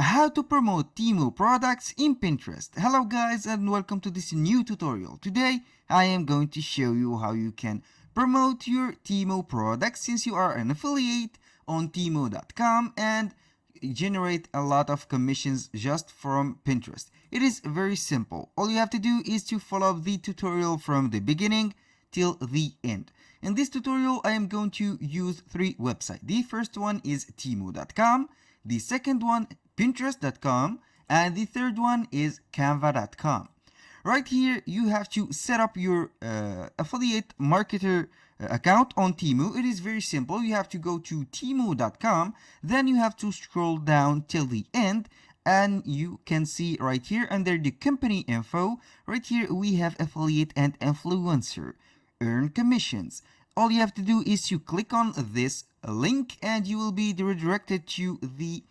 How to promote Temu products in Pinterest. Hello guys and welcome to this new tutorial. Today I am going to show you how you can promote your Temu products since you are an affiliate on Temu.com and generate a lot of commissions just from Pinterest. It is very simple. All you have to do is to follow the tutorial from the beginning till the end. In this tutorial I am going to use three websites. The first one is Temu.com, the second one Pinterest.com, and the third one is Canva.com. Right here you have to set up your affiliate marketer account on Temu. It is very simple. You have to go to Temu.com, then you have to scroll down till the end, and you can see right here under the company info, right here we have affiliate and influencer, earn commissions. All you have to do is to click on this link and you will be redirected to the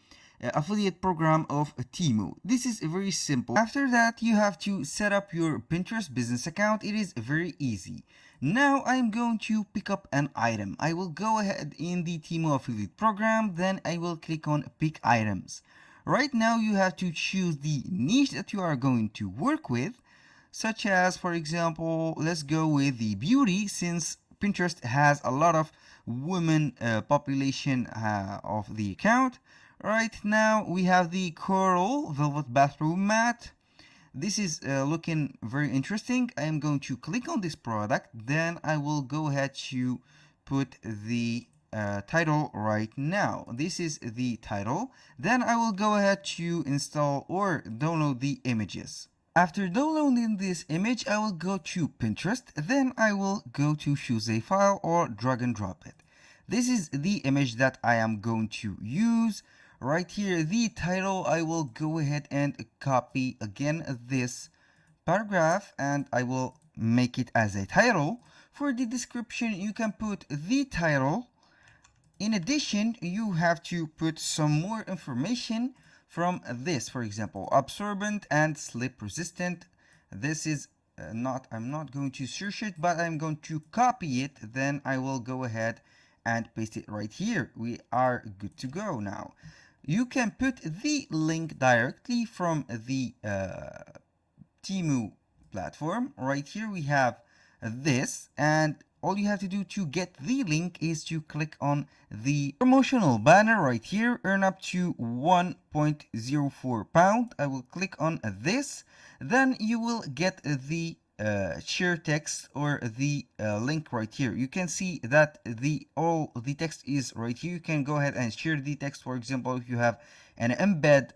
affiliate program of Temu. This is very simple. After that you have to set up your Pinterest business account. It is very easy. Now I'm going to pick up an item. I will go ahead in the Temu affiliate program, then I will click on pick items. Right now you have to choose the niche that you are going to work with, such as, for example, let's go with the beauty, since Pinterest has a lot of women population of the account. Right now we have the coral velvet bathroom mat. This is looking very interesting. I am going to click on this product, then I will go ahead to put the title right now. This is the title. Then I will go ahead to install or download the images. After downloading this image, I will go to Pinterest, then I will go to choose a file or drag and drop it. This is the image that I am going to use. Right here, the title, I will go ahead and copy again this paragraph and I will make it as a title. For the description, you can put the title. In addition, you have to put some more information from this, for example, absorbent and slip resistant. This is I'm not going to search it, but I'm going to copy it. Then I will go ahead and paste it right here. We are good to go now. You can put the link directly from the Temu platform. Right here we have this, and all you have to do to get the link is to click on the promotional banner right here, earn up to 1.04 pound. I will click on this, then you will get the share text or the link right here. You can see that all the text is right here. You can go ahead and share the text. For example, if you have an embed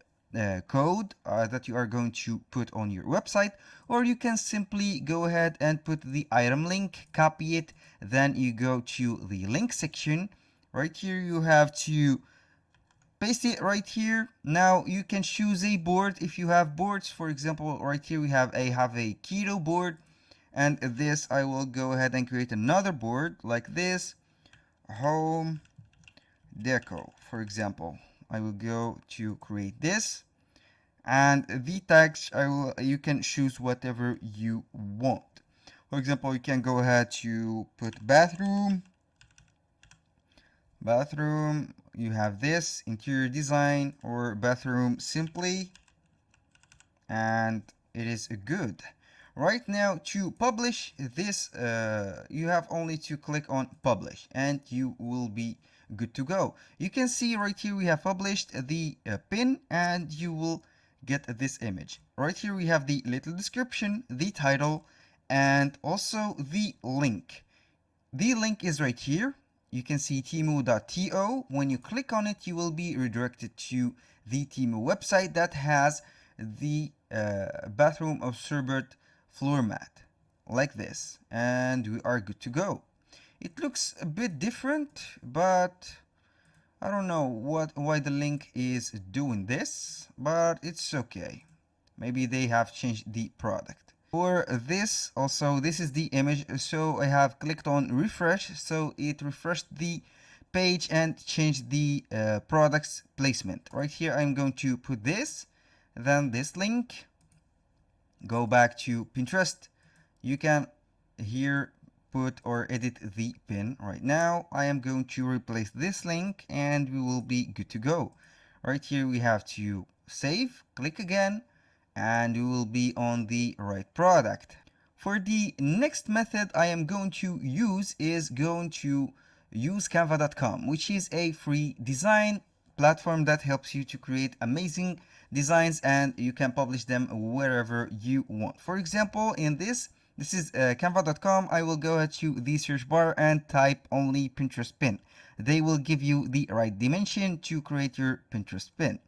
code that you are going to put on your website, or you can simply go ahead and put the item link, copy it, then you go to the link section. Right here you have to paste it right here. Now you can choose a board if you have boards. For example, right here we have a keto board, and this I will go ahead and create another board like this, home deco. For example, I will go to create this, and the tags you can choose whatever you want. For example, you can go ahead to put bathroom. You have this interior design or bathroom simply, and it is good. Right now, to publish this, you have only to click on publish and you will be good to go. You can see right here we have published the pin and you will get this image. Right here we have the little description, the title, and also the link. The link is right here. You can see temu.to. When you click on it, you will be redirected to the Temu website that has the bathroom absorbent floor mat like this, and we are good to go. It looks a bit different, but I don't know why the link is doing this, but it's okay. Maybe they have changed the product. For this also, this is the image, so I have clicked on refresh, so it refreshed the page and changed the product's placement. Right here I'm going to put this, then this link, go back to Pinterest. You can here put or edit the pin. Right now I am going to replace this link and we will be good to go. Right here we have to save, click again, and you will be on the right product. For the next method I am going to use is going to use canva.com, which is a free design platform that helps you to create amazing designs, and you can publish them wherever you want. For example, in this is canva.com. I will go to the search bar and type only Pinterest pin. They will give you the right dimension to create your Pinterest pin.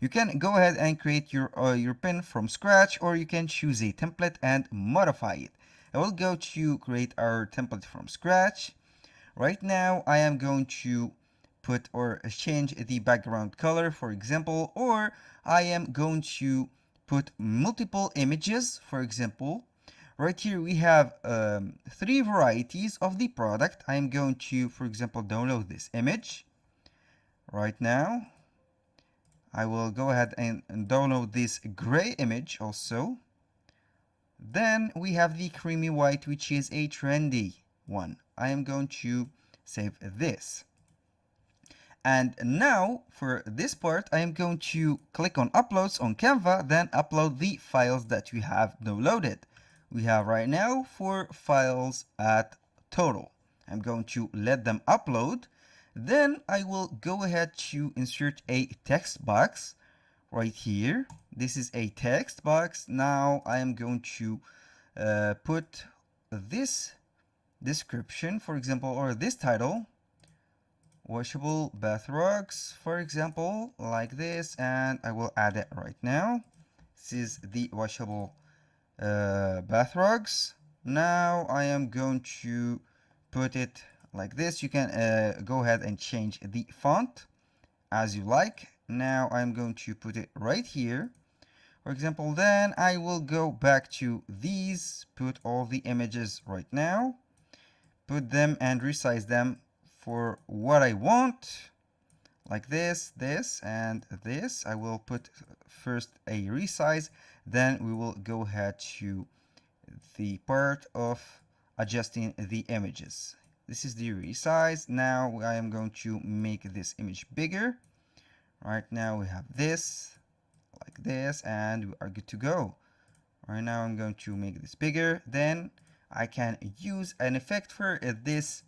You can go ahead and create your pin from scratch, or you can choose a template and modify it. I will go to create our template from scratch. Right now I am going to put or change the background color, for example, or I am going to put multiple images. For example, right here we have three varieties of the product. I am going to, for example, download this image right now. I will go ahead and download this gray image also. Then we have the creamy white, which is a trendy one. I am going to save this. And now for this part, I am going to click on uploads on Canva, then upload the files that we have downloaded. We have right now 4 files at total. I'm going to let them upload. Then I will go ahead to insert a text box right here. This is a text box. Now I am going to put this description, for example, or this title, washable bath rugs, for example, like this, and I will add it right now. This is the washable bath rugs. Now I am going to put it like this. You can go ahead and change the font as you like. Now I'm going to put it right here, for example. Then I will go back to these, put all the images right now, put them and resize them for what I want, like this, this, and this. I will put first a resize, then we will go ahead to the part of adjusting the images. This is the resize. Now I am going to make this image bigger. Right now we have this, like this, and we are good to go. Right now I'm going to make this bigger. Then I can use an effect for this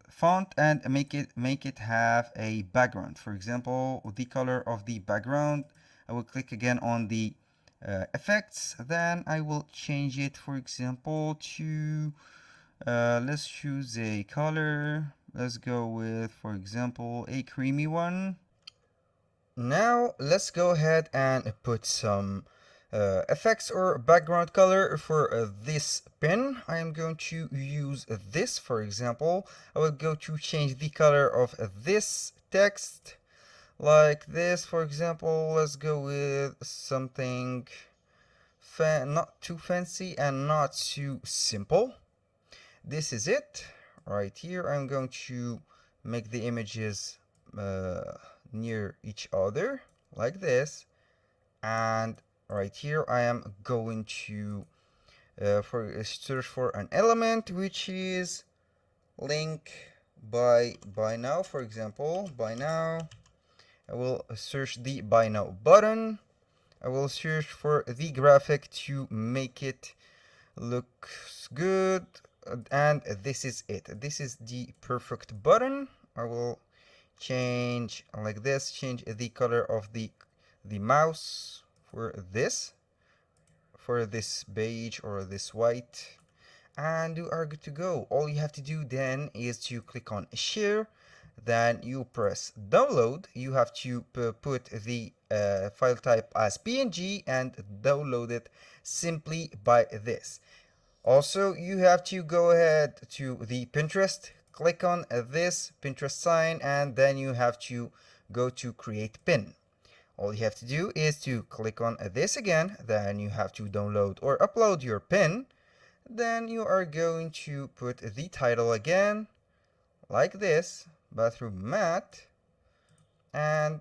font and make it have a background. For example, the color of the background, I will click again on the effects. Then I will change it, for example, to let's choose a color. Let's go with, for example, a creamy one. Now let's go ahead and put some effects or background color for this pen. I am going to use this, for example. I will go to change the color of this text like this, for example. Let's go with something not too fancy and not too simple. This is it right here. I'm going to make the images near each other like this, and right here I am going to search for an element which is link by now, for example, by now. I will search the buy now button. I will search for the graphic to make it look good, and this is it. This is the perfect button. I will change like this, change the color of the mouse for this beige or this white, and you are good to go. All you have to do then is to click on share, then you press download. You have to put the file type as PNG and download it simply by this. Also, you have to go ahead to the Pinterest, click on this Pinterest sign, and then you have to go to create pin. All you have to do is to click on this again, then you have to download or upload your pin. Then you are going to put the title again, like this, bathroom mat, and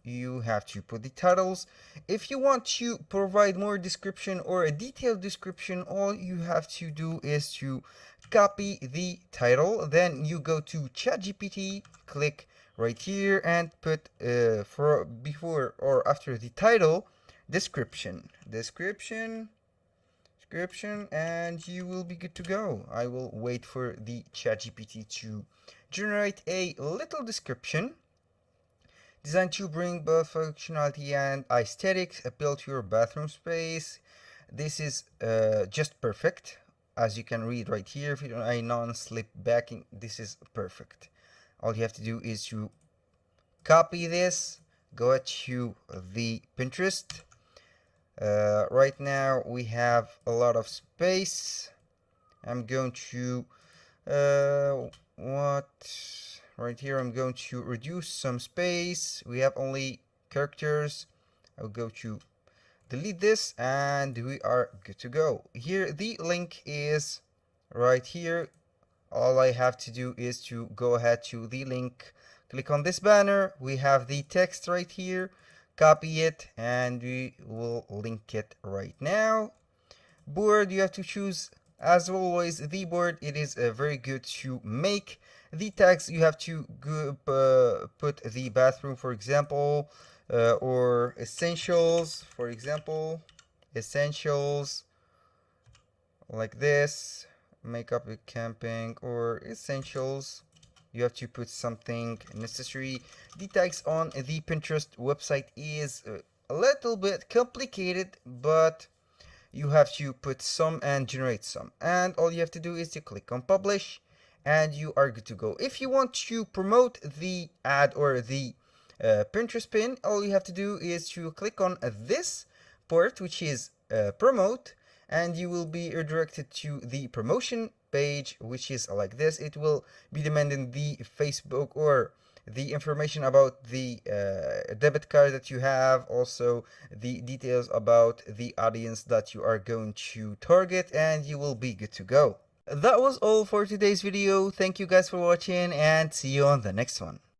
you have to put the titles. If you want to provide more description or a detailed description, all you have to do is to copy the title, then you go to ChatGPT, click right here and put for before or after the title description, and you will be good to go. I will wait for the ChatGPT to generate a little description designed to bring both functionality and aesthetics, appeal to your bathroom space. This is just perfect. As you can read right here, if you don't a non-slip backing, this is perfect. All you have to do is to copy this, go to the Pinterest. Right now we have a lot of space. I'm going to what right here I'm going to reduce some space. We have only characters. I'll go to delete this and we are good to go. Here the link is right here. All I have to do is to go ahead to the link, click on this banner. We have the text right here, copy it, and we will link it right now. Board, you have to choose as always the board. It is very good to make. The tags, you have to put the bathroom, for example, or essentials, for example, essentials like this, makeup, camping, or essentials. You have to put something necessary. The tags on the Pinterest website is a little bit complicated, but you have to put some and generate some, and all you have to do is to click on publish and you are good to go. If you want to promote the ad or the Pinterest pin, all you have to do is to click on this part, which is promote, and you will be redirected to the promotion page, which is like this. It will be demanding the Facebook or the information about the debit card that you have, also the details about the audience that you are going to target, and you will be good to go. That was all for today's video. Thank you guys for watching and see you on the next one.